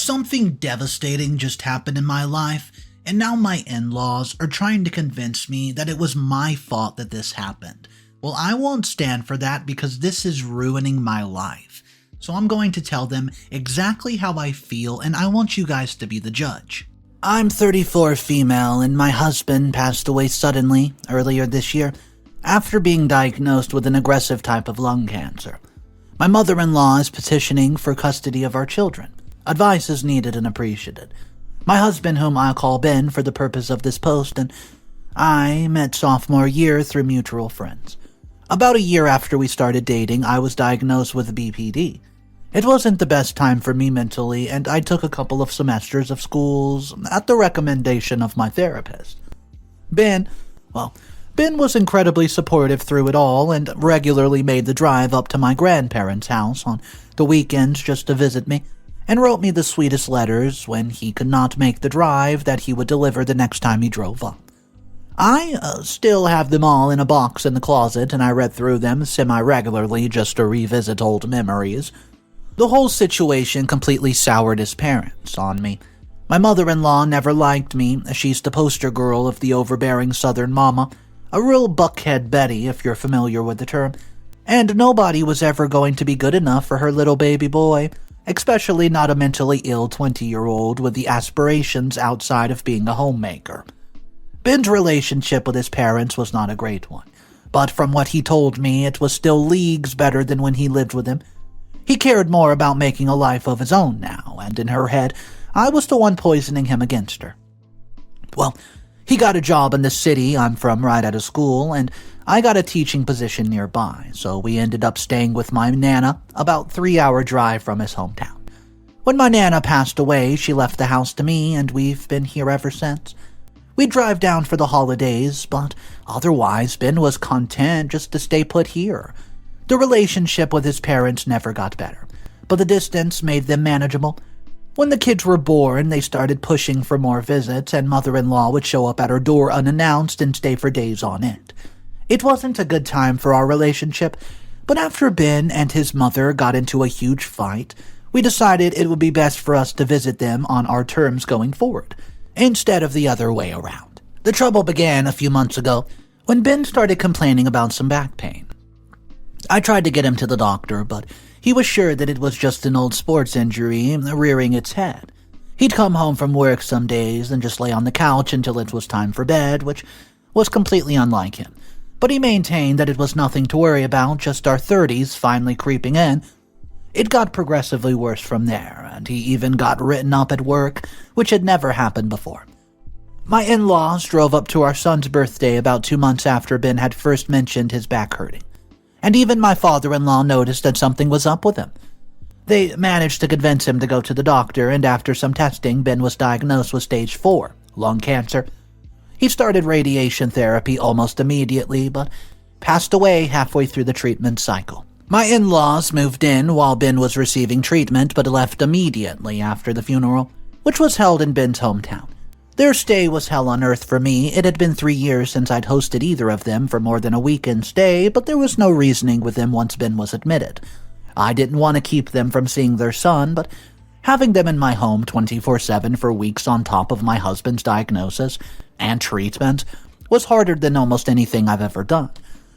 Something devastating just happened in my life, and now my in-laws are trying to convince me that it was my fault that this happened. Well, I won't stand for that because this is ruining my life. So I'm going to tell them exactly how I feel, and I want you guys to be the judge. I'm 34 female, and my husband passed away suddenly earlier this year after being diagnosed with an aggressive type of lung cancer. My mother-in-law is petitioning for custody of our children. Advice is needed and appreciated. My husband, whom I'll call Ben for the purpose of this post, and I met sophomore year through mutual friends. About a year after we started dating, I was diagnosed with BPD. It wasn't the best time for me mentally, and I took a couple of semesters of schools at the recommendation of my therapist. Ben was incredibly supportive through it all and regularly made the drive up to my grandparents' house on the weekends just to visit me, and wrote me the sweetest letters when he could not make the drive that he would deliver the next time he drove up. I still have them all in a box in the closet, and I read through them semi-regularly just to revisit old memories. The whole situation completely soured his parents on me. My mother-in-law never liked me. She's the poster girl of the overbearing southern mama, a real buckhead Betty if you're familiar with the term, and nobody was ever going to be good enough for her little baby boy, especially not a mentally ill 20-year-old with the aspirations outside of being a homemaker. Ben's relationship with his parents was not a great one, but from what he told me, it was still leagues better than when he lived with him. He cared more about making a life of his own now, and in her head, I was the one poisoning him against her. Well, he got a job in the city I'm from right out of school, and I got a teaching position nearby, so we ended up staying with my Nana, about 3-hour drive from his hometown. When my Nana passed away, she left the house to me, and we've been here ever since. We'd drive down for the holidays, but otherwise Ben was content just to stay put here. The relationship with his parents never got better, but the distance made them manageable. When the kids were born, they started pushing for more visits, and mother-in-law would show up at our door unannounced and stay for days on end. It wasn't a good time for our relationship, but after Ben and his mother got into a huge fight, we decided it would be best for us to visit them on our terms going forward, instead of the other way around. The trouble began a few months ago when Ben started complaining about some back pain. I tried to get him to the doctor, but he was sure that it was just an old sports injury rearing its head. He'd come home from work some days and just lay on the couch until it was time for bed, which was completely unlike him. But he maintained that it was nothing to worry about, just our 30s finally creeping in. It got progressively worse from there, and he even got written up at work, which had never happened before. My in-laws drove up to our son's birthday about 2 months after Ben had first mentioned his back hurting. And even my father-in-law noticed that something was up with him. They managed to convince him to go to the doctor, and after some testing, Ben was diagnosed with stage 4, lung cancer. He started radiation therapy almost immediately, but passed away halfway through the treatment cycle. My in-laws moved in while Ben was receiving treatment, but left immediately after the funeral, which was held in Ben's hometown. Their stay was hell on earth for me. It had been 3 years since I'd hosted either of them for more than a weekend stay, but there was no reasoning with them once Ben was admitted. I didn't want to keep them from seeing their son, but having them in my home 24/7 for weeks on top of my husband's diagnosis and treatment was harder than almost anything I've ever done.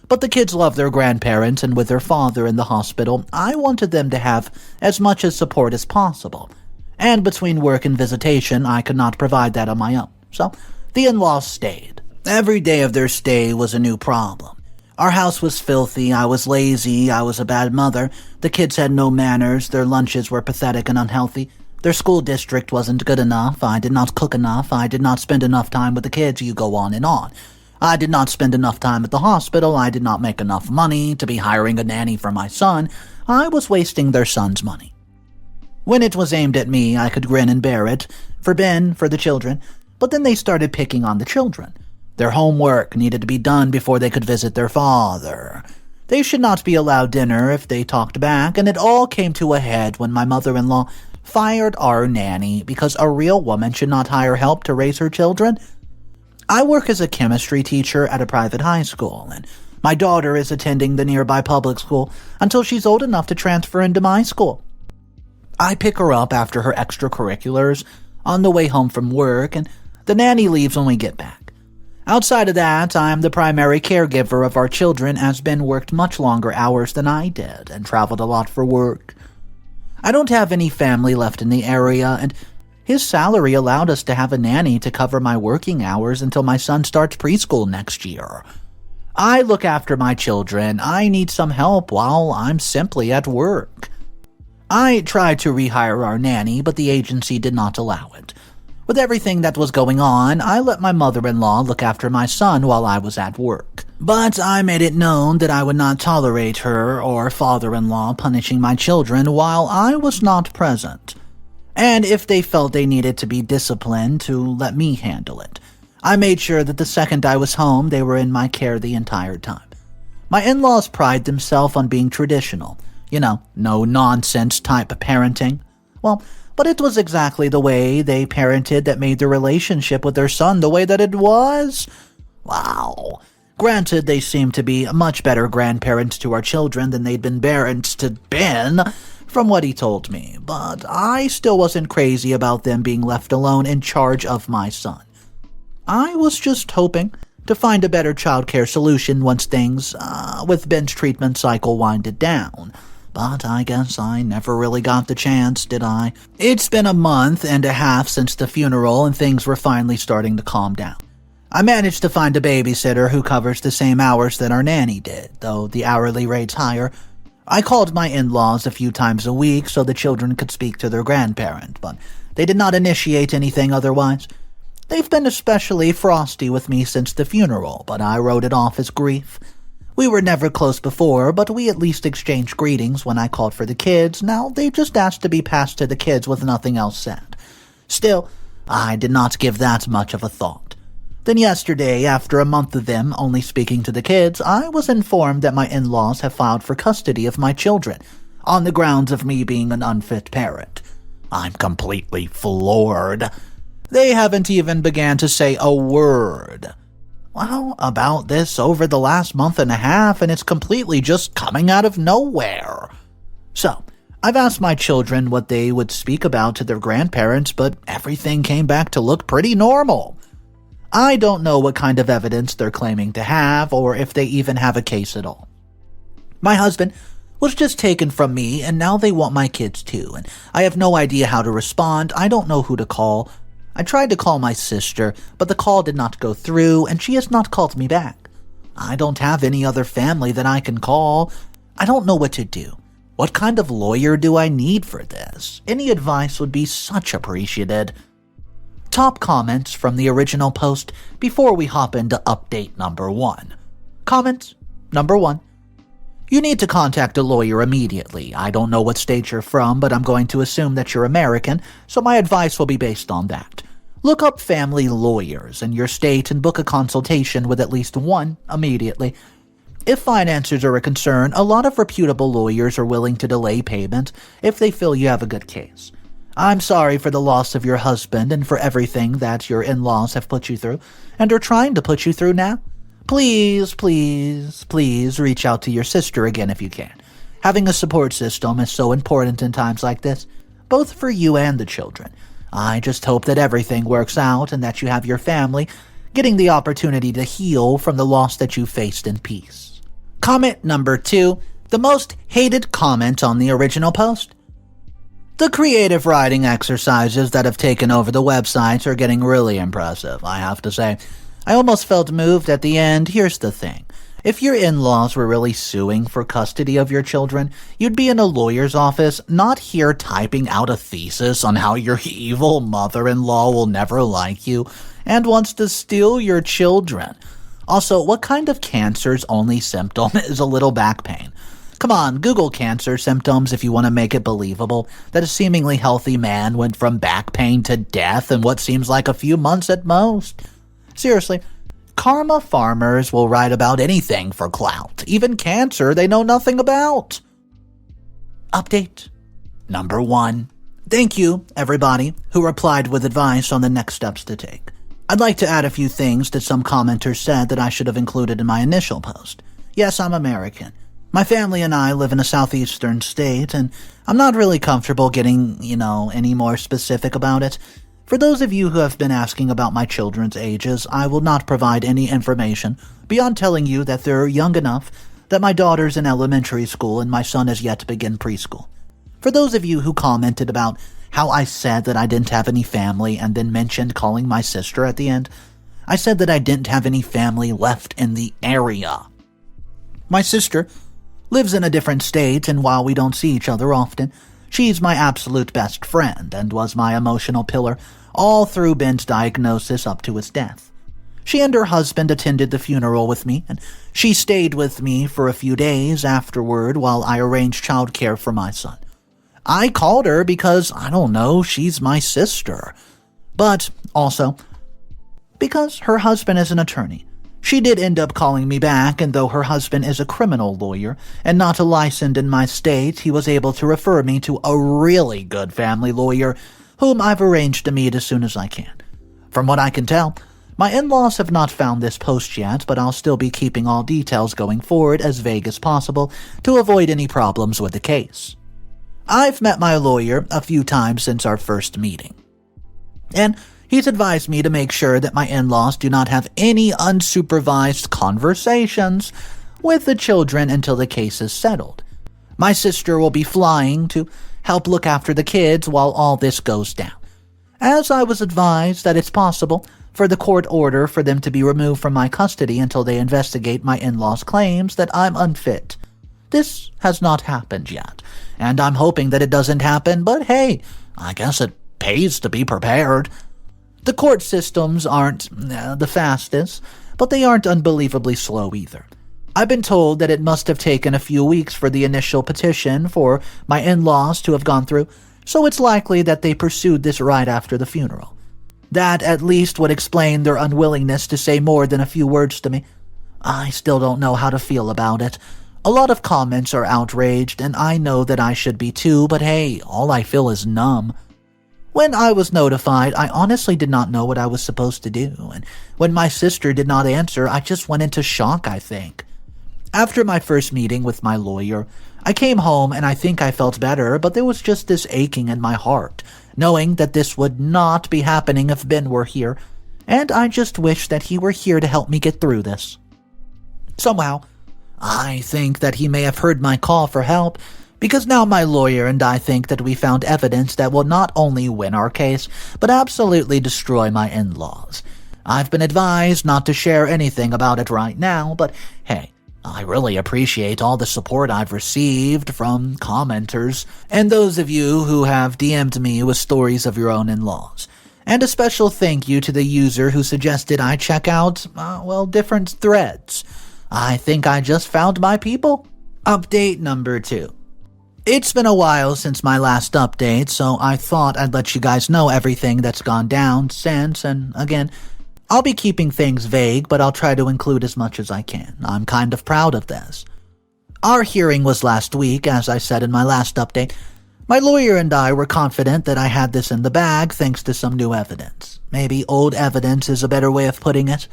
But the kids love their grandparents, and with their father in the hospital, I wanted them to have as much as support as possible. And between work and visitation, I could not provide that on my own. So the in-laws stayed. Every day of their stay was a new problem. Our house was filthy, I was lazy, I was a bad mother, the kids had no manners, their lunches were pathetic and unhealthy, their school district wasn't good enough, I did not cook enough, I did not spend enough time with the kids, you go on and on. I did not spend enough time at the hospital, I did not make enough money to be hiring a nanny for my son, I was wasting their son's money. When it was aimed at me, I could grin and bear it, for Ben, for the children, but then they started picking on the children. Their homework needed to be done before they could visit their father. They should not be allowed dinner if they talked back, and it all came to a head when my mother-in-law fired our nanny because a real woman should not hire help to raise her children. I work as a chemistry teacher at a private high school, and my daughter is attending the nearby public school until she's old enough to transfer into my school. I pick her up after her extracurriculars on the way home from work, and the nanny leaves when we get back. Outside of that, I'm the primary caregiver of our children, as Ben worked much longer hours than I did and traveled a lot for work. I don't have any family left in the area, and his salary allowed us to have a nanny to cover my working hours until my son starts preschool next year. I look after my children. I need some help while I'm simply at work. I tried to rehire our nanny, but the agency did not allow it. With everything that was going on, I let my mother-in-law look after my son while I was at work. But I made it known that I would not tolerate her or father-in-law punishing my children while I was not present. And if they felt they needed to be disciplined, to let me handle it. I made sure that the second I was home, they were in my care the entire time. My in-laws pride themselves on being traditional. No nonsense type of parenting. Well, but it was exactly the way they parented that made the relationship with their son the way that it was. Wow. Granted, they seemed to be much better grandparents to our children than they'd been parents to Ben, from what he told me, but I still wasn't crazy about them being left alone in charge of my son. I was just hoping to find a better childcare solution once things with Ben's treatment cycle winded down. But I guess I never really got the chance, did I? It's been a month and a half since the funeral, and things were finally starting to calm down. I managed to find a babysitter who covers the same hours that our nanny did, though the hourly rate's higher. I called my in-laws a few times a week so the children could speak to their grandparent, but they did not initiate anything otherwise. They've been especially frosty with me since the funeral, but I wrote it off as grief. We were never close before, but we at least exchanged greetings when I called for the kids. Now they just asked to be passed to the kids with nothing else said. Still, I did not give that much of a thought. Then yesterday, after a month of them only speaking to the kids, I was informed that my in-laws have filed for custody of my children, on the grounds of me being an unfit parent. I'm completely floored. They haven't even began to say a word about this over the last month and a half, and it's completely just coming out of nowhere. So, I've asked my children what they would speak about to their grandparents, but everything came back to look pretty normal. I don't know what kind of evidence they're claiming to have, or if they even have a case at all. My husband was just taken from me, and now they want my kids too, and I have no idea how to respond. I don't know who to call. I tried to call my sister, but the call did not go through, and she has not called me back. I don't have any other family that I can call. I don't know what to do. What kind of lawyer do I need for this? Any advice would be such appreciated. Top comments from the original post before we hop into update number 1. Comment number 1. You need to contact a lawyer immediately. I don't know what state you're from, but I'm going to assume that you're American, so my advice will be based on that. Look up family lawyers in your state and book a consultation with at least one immediately. If finances are a concern, a lot of reputable lawyers are willing to delay payment if they feel you have a good case. I'm sorry for the loss of your husband and for everything that your in-laws have put you through and are trying to put you through now. Please, please, please reach out to your sister again if you can. Having a support system is so important in times like this, both for you and the children. I just hope that everything works out and that you have your family getting the opportunity to heal from the loss that you faced in peace. Comment number 2, the most hated comment on the original post. The creative writing exercises that have taken over the websites are getting really impressive, I have to say. I almost felt moved at the end. Here's the thing. If your in-laws were really suing for custody of your children, you'd be in a lawyer's office, not here typing out a thesis on how your evil mother-in-law will never like you and wants to steal your children. Also, what kind of cancer's only symptom is a little back pain? Come on, Google cancer symptoms if you want to make it believable that a seemingly healthy man went from back pain to death in what seems like a few months at most. Seriously, karma farmers will write about anything for clout, even cancer they know nothing about. Update number 1. Thank you, everybody, who replied with advice on the next steps to take. I'd like to add a few things that some commenters said that I should have included in my initial post. Yes, I'm American. My family and I live in a southeastern state, and I'm not really comfortable getting, any more specific about it. For those of you who have been asking about my children's ages, I will not provide any information beyond telling you that they're young enough that my daughter's in elementary school and my son is yet to begin preschool. For those of you who commented about how I said that I didn't have any family and then mentioned calling my sister at the end, I said that I didn't have any family left in the area. My sister lives in a different state, and while we don't see each other often, she's my absolute best friend and was my emotional pillar all through Ben's diagnosis up to his death. She and her husband attended the funeral with me, and she stayed with me for a few days afterward while I arranged childcare for my son. I called her because, she's my sister. But also, because her husband is an attorney. She did end up calling me back, and though her husband is a criminal lawyer and not licensed in my state, he was able to refer me to a really good family lawyer whom I've arranged to meet as soon as I can. From what I can tell, my in-laws have not found this post yet, but I'll still be keeping all details going forward as vague as possible to avoid any problems with the case. I've met my lawyer a few times since our first meeting, and he's advised me to make sure that my in-laws do not have any unsupervised conversations with the children until the case is settled. My sister will be flying to help look after the kids while all this goes down, as I was advised that it's possible for the court order for them to be removed from my custody until they investigate my in-laws' claims that I'm unfit. This has not happened yet, and I'm hoping that it doesn't happen, but hey, I guess it pays to be prepared. The court systems aren't the fastest, but they aren't unbelievably slow either. I've been told that it must have taken a few weeks for the initial petition for my in-laws to have gone through, so it's likely that they pursued this right after the funeral. That at least would explain their unwillingness to say more than a few words to me. I still don't know how to feel about it. A lot of comments are outraged, and I know that I should be too, but hey, all I feel is numb. When I was notified, I honestly did not know what I was supposed to do, and when my sister did not answer, I just went into shock, I think. After my first meeting with my lawyer, I came home and I think I felt better, but there was just this aching in my heart, knowing that this would not be happening if Ben were here, and I just wish that he were here to help me get through this. Somehow, I think that he may have heard my call for help, because now my lawyer and I think that we found evidence that will not only win our case, but absolutely destroy my in-laws. I've been advised not to share anything about it right now, but hey, I really appreciate all the support I've received from commenters and those of you who have DM'd me with stories of your own in-laws. And a special thank you to the user who suggested I check out, different threads. I think I just found my people. Update number 2. It's been a while since my last update, so I thought I'd let you guys know everything that's gone down since, and again, I'll be keeping things vague, but I'll try to include as much as I can. I'm kind of proud of this. Our hearing was last week, as I said in my last update. My lawyer and I were confident that I had this in the bag thanks to some new evidence. Maybe old evidence is a better way of putting it.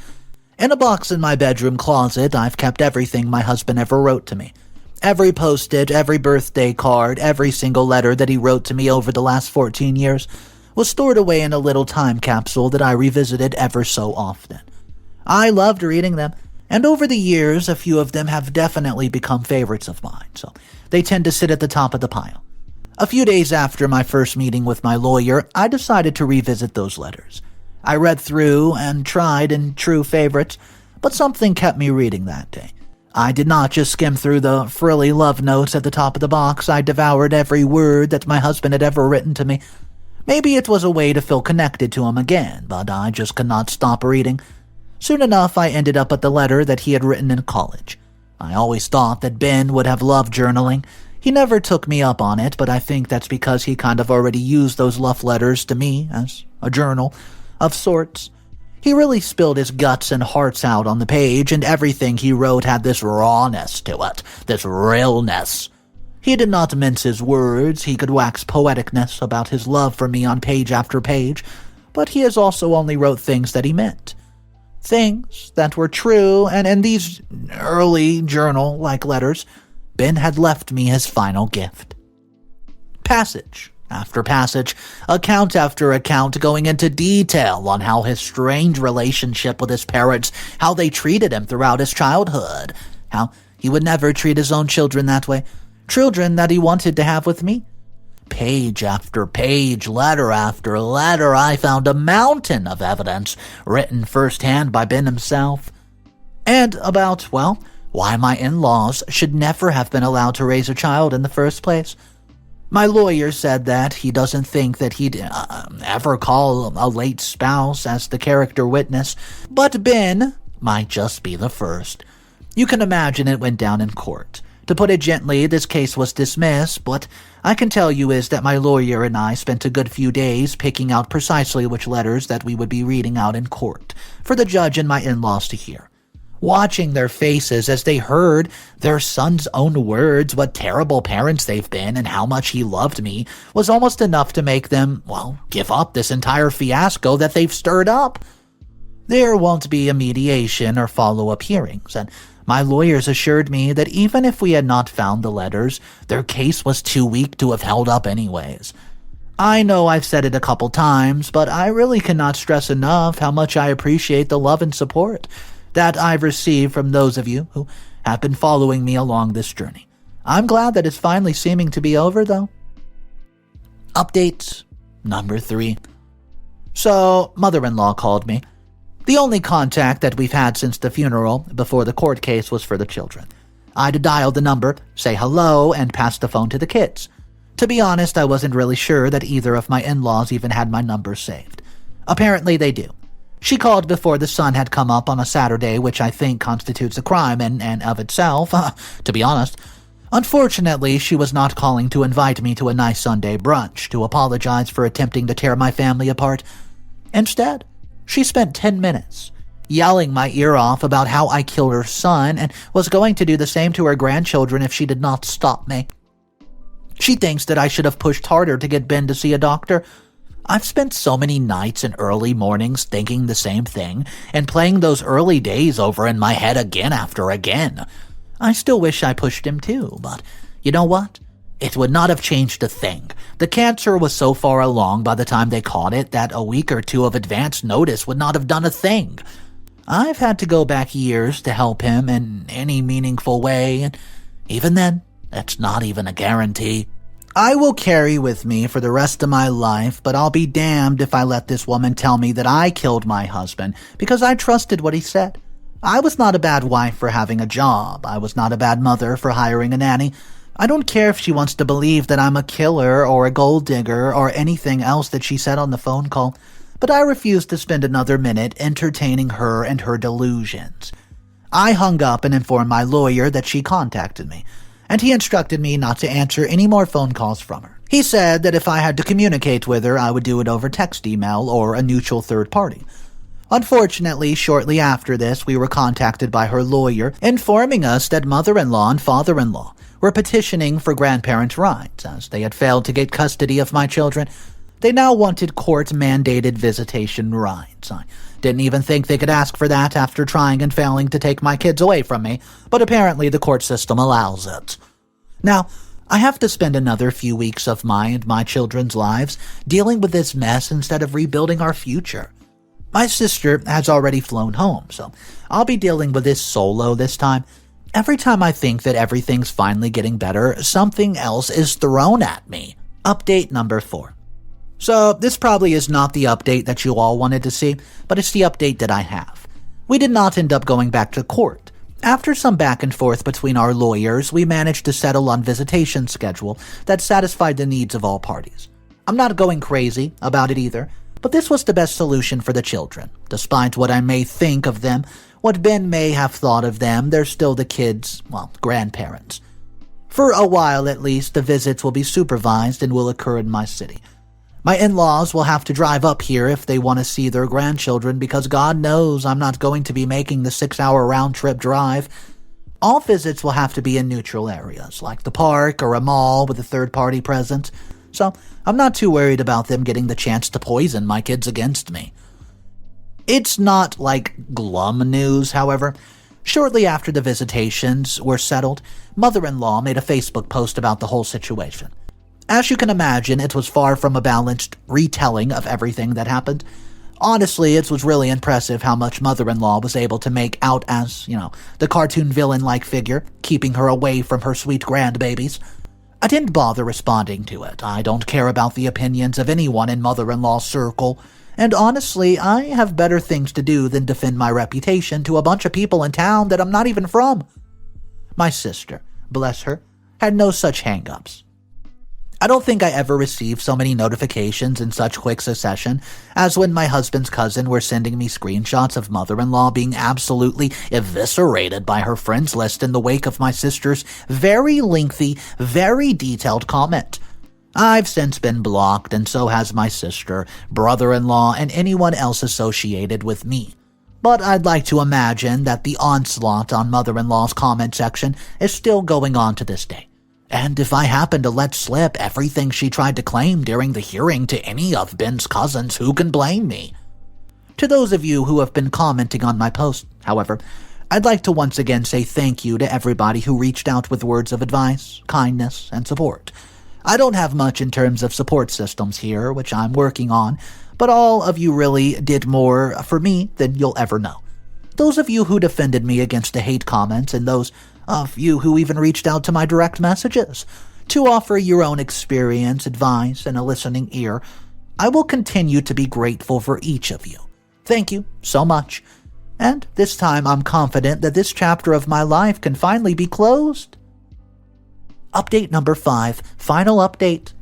In a box in my bedroom closet, I've kept everything my husband ever wrote to me. Every post-it, every birthday card, every single letter that he wrote to me over the last 14 years was stored away in a little time capsule that I revisited ever so often. I loved reading them, and over the years, a few of them have definitely become favorites of mine, so they tend to sit at the top of the pile. A few days after my first meeting with my lawyer, I decided to revisit those letters. I read through and tried in true favorites, but something kept me reading that day. I did not just skim through the frilly love notes at the top of the box. I devoured every word that my husband had ever written to me. Maybe it was a way to feel connected to him again, but I just could not stop reading. Soon enough, I ended up at the letter that he had written in college. I always thought that Ben would have loved journaling. He never took me up on it, but I think that's because he kind of already used those love letters to me as a journal of sorts. He really spilled his guts and hearts out on the page, and everything he wrote had this rawness to it, this realness. He did not mince his words. He could wax poeticness about his love for me on page after page, but he has also only wrote things that he meant. Things that were true, and in these early journal-like letters, Ben had left me his final gift. Passage after passage, account after account going into detail on how his strange relationship with his parents, how they treated him throughout his childhood, how he would never treat his own children that way, children that he wanted to have with me. Page after page, letter after letter, I found a mountain of evidence written firsthand by Ben himself. And about, well, why my in-laws should never have been allowed to raise a child in the first place. My lawyer said that he doesn't think that he'd ever call a late spouse as the character witness, but Ben might just be the first. You can imagine it went down in court. To put it gently, this case was dismissed, but I can tell you is that my lawyer and I spent a good few days picking out precisely which letters that we would be reading out in court for the judge and my in-laws to hear. Watching their faces as they heard their son's own words, what terrible parents they've been and how much he loved me, was almost enough to make them, well, give up this entire fiasco that they've stirred up. There won't be a mediation or follow-up hearings, and my lawyers assured me that even if we had not found the letters, their case was too weak to have held up anyways. I know I've said it a couple times, but I really cannot stress enough how much I appreciate the love and support that I've received from those of you who have been following me along this journey. I'm glad that it's finally seeming to be over, though. Update number 3. So, mother-in-law called me. The only contact that we've had since the funeral before the court case was for the children. I'd dial the number, say hello, and pass the phone to the kids. To be honest, I wasn't really sure that either of my in-laws even had my number saved. Apparently they do. She called before the sun had come up on a Saturday, which I think constitutes a crime in and of itself, to be honest. Unfortunately, she was not calling to invite me to a nice Sunday brunch to apologize for attempting to tear my family apart. Instead, she spent 10 minutes yelling my ear off about how I killed her son and was going to do the same to her grandchildren if she did not stop me. She thinks that I should have pushed harder to get Ben to see a doctor. I've spent so many nights and early mornings thinking the same thing and playing those early days over in my head again after again. I still wish I pushed him too, but you know what? It would not have changed a thing. The cancer was so far along by the time they caught it that a week or two of advance notice would not have done a thing. I've had to go back years to help him in any meaningful way, and even then, it's not even a guarantee. I will carry with me for the rest of my life, but I'll be damned if I let this woman tell me that I killed my husband because I trusted what he said. I was not a bad wife for having a job. I was not a bad mother for hiring a nanny. I don't care if she wants to believe that I'm a killer or a gold digger or anything else that she said on the phone call, but I refuse to spend another minute entertaining her and her delusions. I hung up and informed my lawyer that she contacted me, and he instructed me not to answer any more phone calls from her. He said that if I had to communicate with her, I would do it over text, email, or a neutral third party. Unfortunately, shortly after this, we were contacted by her lawyer, informing us that mother-in-law and father-in-law were petitioning for grandparent rights, as they had failed to get custody of my children. They now wanted court-mandated visitation rights. I didn't even think they could ask for that after trying and failing to take my kids away from me, but apparently the court system allows it. Now, I have to spend another few weeks of my and my children's lives dealing with this mess instead of rebuilding our future. My sister has already flown home, so I'll be dealing with this solo this time. Every time I think that everything's finally getting better, something else is thrown at me. Update number 4. So, this probably is not the update that you all wanted to see, but it's the update that I have. We did not end up going back to court. After some back and forth between our lawyers, we managed to settle on visitation schedule that satisfied the needs of all parties. I'm not going crazy about it either, but this was the best solution for the children. Despite what I may think of them, what Ben may have thought of them, they're still the kids', grandparents. For a while at least, the visits will be supervised and will occur in my city. My in-laws will have to drive up here if they want to see their grandchildren because God knows I'm not going to be making the 6-hour round-trip drive. All visits will have to be in neutral areas, like the park or a mall with a third-party presence, so I'm not too worried about them getting the chance to poison my kids against me. It's not like glum news, however. Shortly after the visitations were settled, mother-in-law made a Facebook post about the whole situation. As you can imagine, it was far from a balanced retelling of everything that happened. Honestly, it was really impressive how much mother-in-law was able to make out as, the cartoon villain-like figure, keeping her away from her sweet grandbabies. I didn't bother responding to it. I don't care about the opinions of anyone in mother-in-law's circle, and honestly, I have better things to do than defend my reputation to a bunch of people in town that I'm not even from. My sister, bless her, had no such hang-ups. I don't think I ever received so many notifications in such quick succession as when my husband's cousin were sending me screenshots of mother-in-law being absolutely eviscerated by her friends list in the wake of my sister's very lengthy, very detailed comment. I've since been blocked, and so has my sister, brother-in-law, and anyone else associated with me. But I'd like to imagine that the onslaught on mother-in-law's comment section is still going on to this day. And if I happen to let slip everything she tried to claim during the hearing to any of Ben's cousins, who can blame me? To those of you who have been commenting on my post, however, I'd like to once again say thank you to everybody who reached out with words of advice, kindness, and support. I don't have much in terms of support systems here, which I'm working on, but all of you really did more for me than you'll ever know. Those of you who defended me against the hate comments, and those of you who even reached out to my direct messages to offer your own experience, advice, and a listening ear, I will continue to be grateful for each of you. Thank you so much. And this time I'm confident that this chapter of my life can finally be closed. Update number 5, final update.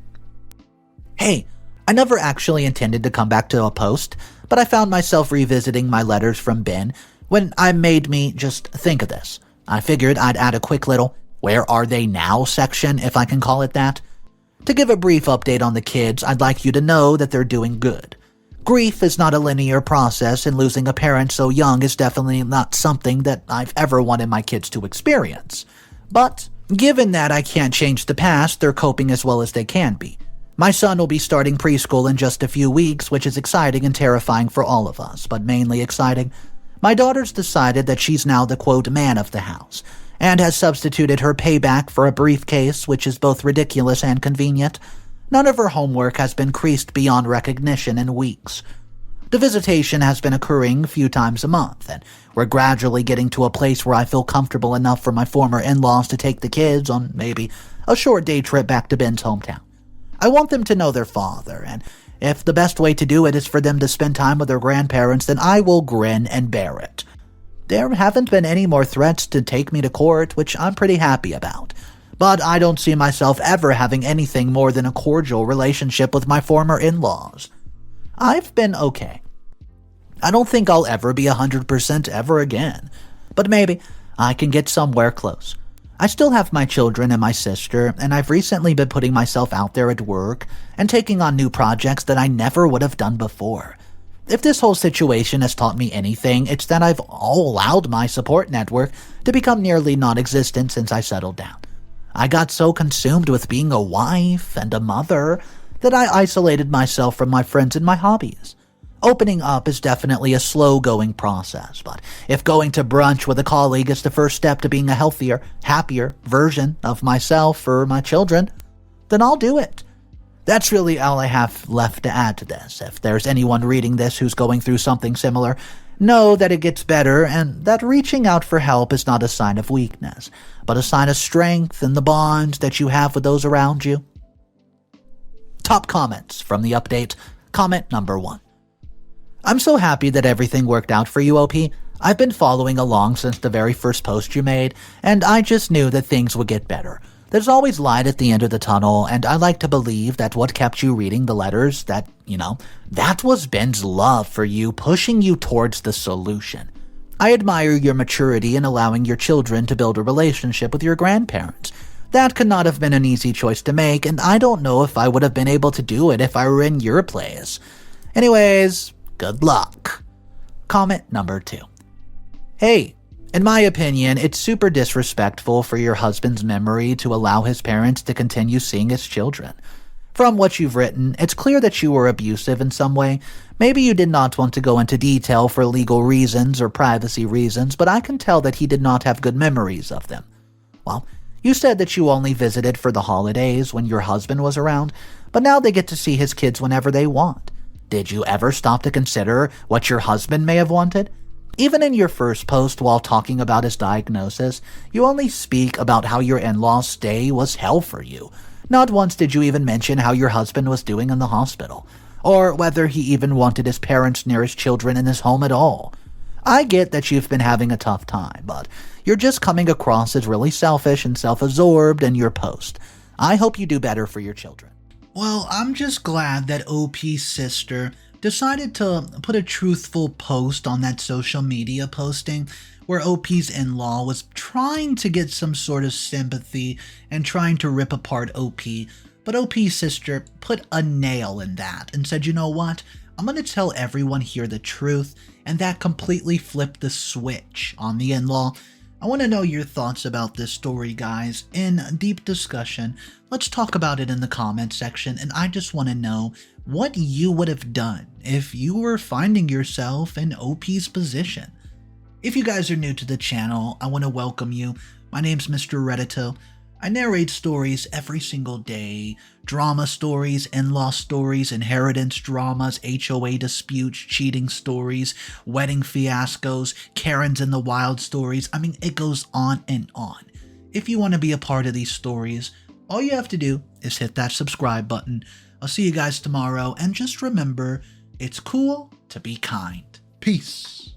Hey, I never actually intended to come back to a post, but I found myself revisiting my letters from Ben when I made me just think of this. I figured I'd add a quick little "where are they now" section, if I can call it that. To give a brief update on the kids, I'd like you to know that they're doing good. Grief is not a linear process, and losing a parent so young is definitely not something that I've ever wanted my kids to experience. But given that I can't change the past, they're coping as well as they can be. My son will be starting preschool in just a few weeks, which is exciting and terrifying for all of us, but mainly exciting. My daughter's decided that she's now the quote man of the house, and has substituted her payback for a briefcase, which is both ridiculous and convenient. None of her homework has been creased beyond recognition in weeks. The visitation has been occurring a few times a month, and we're gradually getting to a place where I feel comfortable enough for my former in-laws to take the kids on maybe a short day trip back to Ben's hometown. I want them to know their father, and if the best way to do it is for them to spend time with their grandparents, then I will grin and bear it. There haven't been any more threats to take me to court, which I'm pretty happy about. But I don't see myself ever having anything more than a cordial relationship with my former in-laws. I've been okay. I don't think I'll ever be 100% ever again, but maybe I can get somewhere close. I still have my children and my sister, and I've recently been putting myself out there at work and taking on new projects that I never would have done before. If this whole situation has taught me anything, it's that I've allowed my support network to become nearly non-existent since I settled down. I got so consumed with being a wife and a mother that I isolated myself from my friends and my hobbies. Opening up is definitely a slow-going process, but if going to brunch with a colleague is the first step to being a healthier, happier version of myself or my children, then I'll do it. That's really all I have left to add to this. If there's anyone reading this who's going through something similar, know that it gets better and that reaching out for help is not a sign of weakness, but a sign of strength and the bonds that you have with those around you. Top comments from the update. Comment number 1. I'm so happy that everything worked out for you, OP. I've been following along since the very first post you made, and I just knew that things would get better. There's always light at the end of the tunnel, and I like to believe that what kept you reading the letters, that was Ben's love for you pushing you towards the solution. I admire your maturity in allowing your children to build a relationship with your grandparents. That could not have been an easy choice to make, and I don't know if I would have been able to do it if I were in your place. Anyways, good luck. Comment number 2. Hey, in my opinion, it's super disrespectful for your husband's memory to allow his parents to continue seeing his children. From what you've written, it's clear that you were abusive in some way. Maybe you did not want to go into detail for legal reasons or privacy reasons, but I can tell that he did not have good memories of them. Well, you said that you only visited for the holidays when your husband was around, but now they get to see his kids whenever they want. Did you ever stop to consider what your husband may have wanted? Even in your first post while talking about his diagnosis, you only speak about how your in-law's stay was hell for you. Not once did you even mention how your husband was doing in the hospital, or whether he even wanted his parents near his children in his home at all. I get that you've been having a tough time, but you're just coming across as really selfish and self-absorbed in your post. I hope you do better for your children. Well, I'm just glad that OP's sister decided to put a truthful post on that social media posting where OP's in-law was trying to get some sort of sympathy and trying to rip apart OP, but OP's sister put a nail in that and said, you know what, I'm going to tell everyone here the truth, and that completely flipped the switch on the in-law. I want to know your thoughts about this story, guys. In deep discussion, let's talk about it in the comment section, and I just want to know what you would have done if you were finding yourself in OP's position. If you guys are new to the channel, I want to welcome you. My name's Mr. Reddito. I narrate stories every single day. Drama stories, in-law stories, inheritance dramas, HOA disputes, cheating stories, wedding fiascos, Karens in the wild stories. I mean, it goes on and on. If you want to be a part of these stories, all you have to do is hit that subscribe button. I'll see you guys tomorrow, and just remember, it's cool to be kind. Peace.